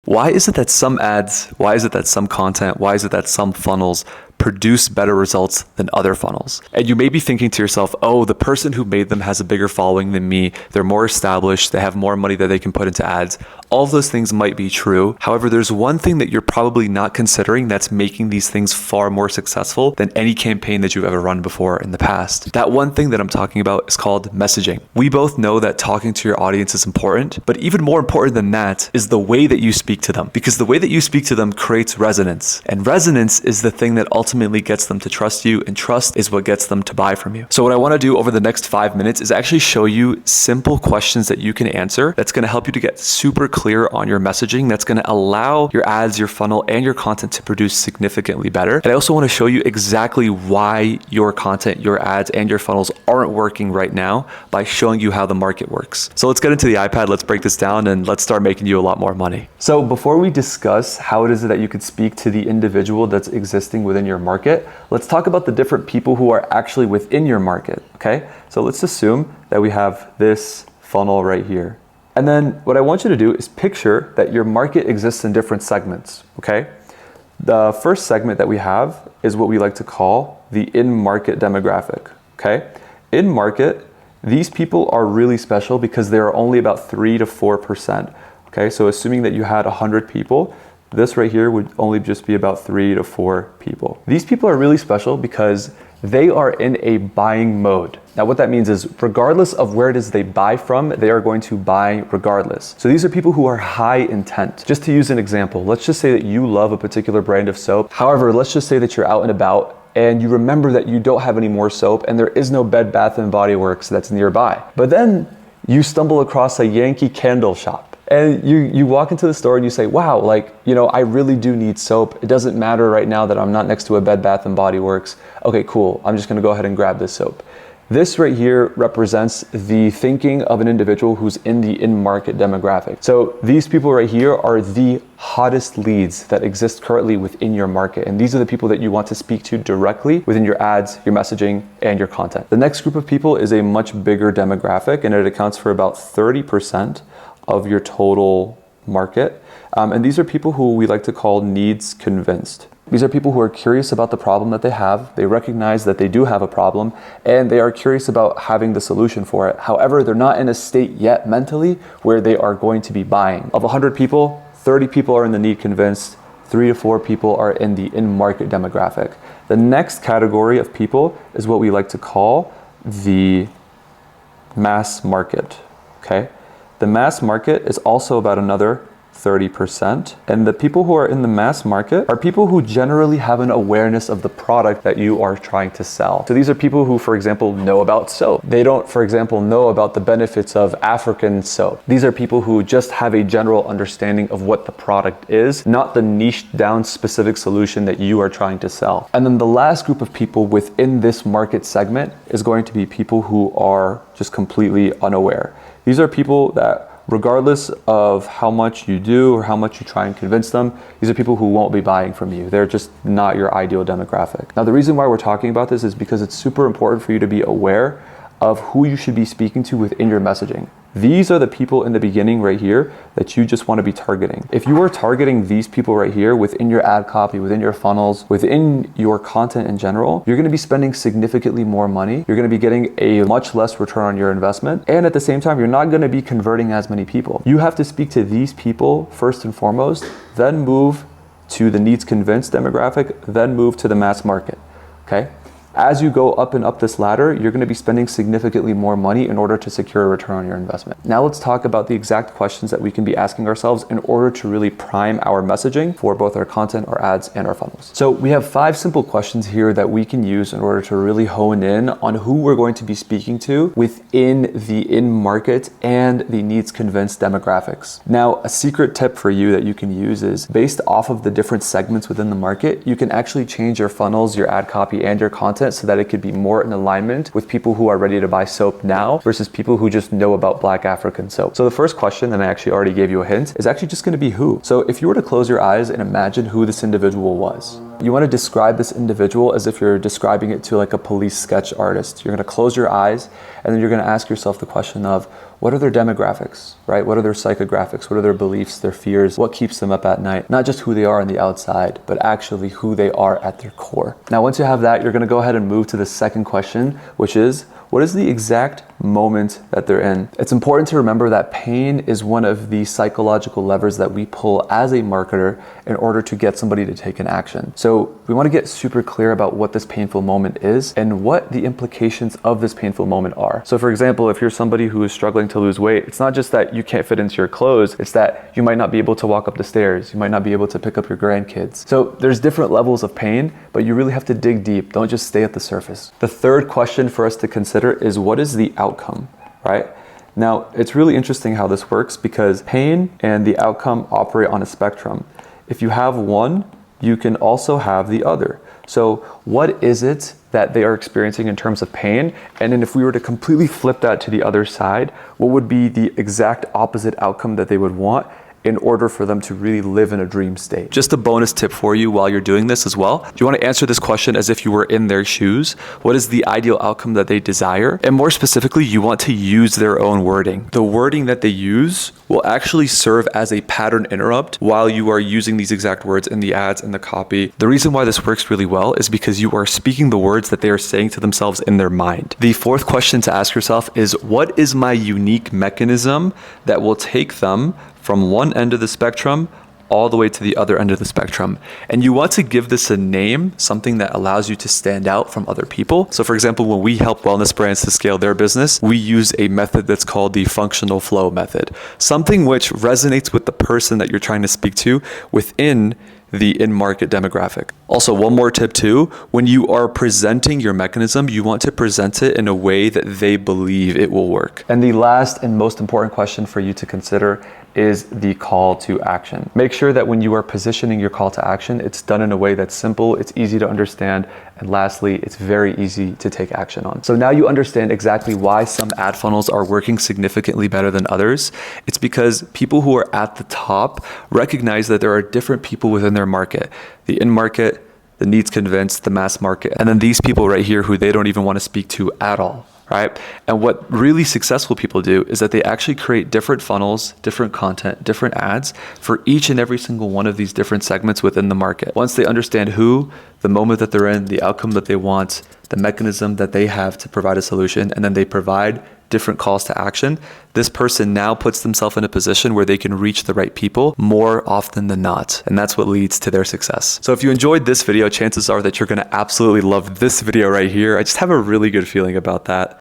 Why is it that some ads, why is it that some content, why is it that some funnels produce better results than other funnels? And you may be thinking to yourself, oh, the person who made them has a bigger following than me. They're more established. They have more money that they can put into ads. All of those things might be true. However, there's one thing that you're probably not considering that's making these things far more successful than any campaign that you've ever run before in the past. That one thing that I'm talking about is called messaging. We both know that talking to your audience is important, but even more important than that is the way that you speak to them, because the way that you speak to them creates resonance, and resonance is the thing that ultimately gets them to trust you, and trust is what gets them to buy from you. So what I want to do over the next 5 minutes is actually show you simple questions that you can answer that's going to help you to get super clear on your messaging, that's going to allow your ads, your funnel, and your content to produce significantly better. And I also want to show you exactly why your content, your ads, and your funnels aren't working right now by showing you how the market works. So let's get into the iPad, let's break this down, and let's start making you a lot more money. So before we discuss how it is that you could speak to the individual that's existing within your market, let's talk about the different people who are actually within your market, okay? So let's assume that we have this funnel right here. And then what I want you to do is picture that your market exists in different segments, okay? The first segment that we have is what we like to call the in-market demographic, okay? In-market, these people are really special because they are only about 3 to 4%. Okay, so assuming that you had 100 people, this right here would only just be about 3 to 4 people. These people are really special because they are in a buying mode. Now what that means is regardless of where it is they buy from, they are going to buy regardless. So these are people who are high intent. Just to use an example, let's just say that you love a particular brand of soap. However, let's just say that you're out and about and you remember that you don't have any more soap and there is no Bed Bath & Body Works that's nearby. But then you stumble across a Yankee Candle shop. And you walk into the store and you say, wow, like, you know, I really do need soap. It doesn't matter right now that I'm not next to a Bed Bath & Body Works. Okay, cool. I'm just gonna go ahead and grab this soap. This right here represents the thinking of an individual who's in the in-market demographic. So these people right here are the hottest leads that exist currently within your market. And these are the people that you want to speak to directly within your ads, your messaging, and your content. The next group of people is a much bigger demographic, and it accounts for about 30% of your total market. And these are people who we like to call needs convinced. These are people who are curious about the problem that they have. They recognize that they do have a problem and they are curious about having the solution for it. However, they're not in a state yet mentally where they are going to be buying. Of 100 people, 30 people are in the need convinced, 3 to 4 people are in the in-market demographic. The next category of people is what we like to call the mass market, okay? The mass market is also about another 30%. And the people who are in the mass market are people who generally have an awareness of the product that you are trying to sell. So these are people who, for example, know about soap. They don't, for example, know about the benefits of African soap. These are people who just have a general understanding of what the product is, not the niched down specific solution that you are trying to sell. And then the last group of people within this market segment is going to be people who are just completely unaware. These are people that, regardless of how much you do or how much you try and convince them, these are people who won't be buying from you. They're just not your ideal demographic. Now, the reason why we're talking about this is because it's super important for you to be aware of who you should be speaking to within your messaging. These are the people in the beginning right here that you just want to be targeting. If you are targeting these people right here within your ad copy, within your funnels, within your content in general, you're going to be spending significantly more money. You're going to be getting a much less return on your investment. And at the same time, you're not going to be converting as many people. You have to speak to these people first and foremost, then move to the needs convinced demographic, then move to the mass market, okay? As you go up and up this ladder, you're going to be spending significantly more money in order to secure a return on your investment. Now let's talk about the exact questions that we can be asking ourselves in order to really prime our messaging for both our content, our ads, and our funnels. So we have 5 simple questions here that we can use in order to really hone in on who we're going to be speaking to within the in-market and the needs convinced demographics. Now, a secret tip for you that you can use is based off of the different segments within the market, you can actually change your funnels, your ad copy, and your content so that it could be more in alignment with people who are ready to buy soap now versus people who just know about Black African soap. So the first question, and I actually already gave you a hint, is actually just going to be who. So if you were to close your eyes and imagine who this individual was, you want to describe this individual as if you're describing it to like a police sketch artist. You're going to close your eyes and then you're going to ask yourself the question of, what are their demographics, right? What are their psychographics? What are their beliefs, their fears? What keeps them up at night? Not just who they are on the outside, but actually who they are at their core. Now, once you have that, you're gonna go ahead and move to the second question, which is, what is the exact moment that they're in? It's important to remember that pain is one of the psychological levers that we pull as a marketer in order to get somebody to take an action. So we want to get super clear about what this painful moment is and what the implications of this painful moment are. So for example, if you're somebody who is struggling to lose weight, it's not just that you can't fit into your clothes, it's that you might not be able to walk up the stairs, you might not be able to pick up your grandkids. So there's different levels of pain, but you really have to dig deep. Don't just stay at the surface. The third question for us to consider is, what is the outcome, right? Now, it's really interesting how this works because pain and the outcome operate on a spectrum. If you have one, you can also have the other. So what is it that they are experiencing in terms of pain? And then if we were to completely flip that to the other side, what would be the exact opposite outcome that they would want in order for them to really live in a dream state? Just a bonus tip for you while you're doing this as well. You want to answer this question as if you were in their shoes. What is the ideal outcome that they desire? And more specifically, you want to use their own wording. The wording that they use will actually serve as a pattern interrupt while you are using these exact words in the ads and the copy. The reason why this works really well is because you are speaking the words that they are saying to themselves in their mind. The fourth question to ask yourself is, what is my unique mechanism that will take them from one end of the spectrum all the way to the other end of the spectrum? And you want to give this a name, something that allows you to stand out from other people. So for example, when we help wellness brands to scale their business, we use a method that's called the functional flow method, something which resonates with the person that you're trying to speak to within the in-market demographic. Also, one more tip too, when you are presenting your mechanism, you want to present it in a way that they believe it will work. And the last and most important question for you to consider is the call to action. Make sure that when you are positioning your call to action, it's done in a way that's simple, it's easy to understand, and lastly, it's very easy to take action on. So now you understand exactly why some ad funnels are working significantly better than others. It's because people who are at the top recognize that there are different people within their market. The in-market, the needs convinced, the mass market, and then these people right here who they don't even want to speak to at all. Right? And what really successful people do is that they actually create different funnels, different content, different ads for each and every single one of these different segments within the market. Once they understand who, the moment that they're in, the outcome that they want, the mechanism that they have to provide a solution, and then they provide different calls to action, this person now puts themselves in a position where they can reach the right people more often than not. And that's what leads to their success. So if you enjoyed this video, chances are that you're going to absolutely love this video right here. I just have a really good feeling about that.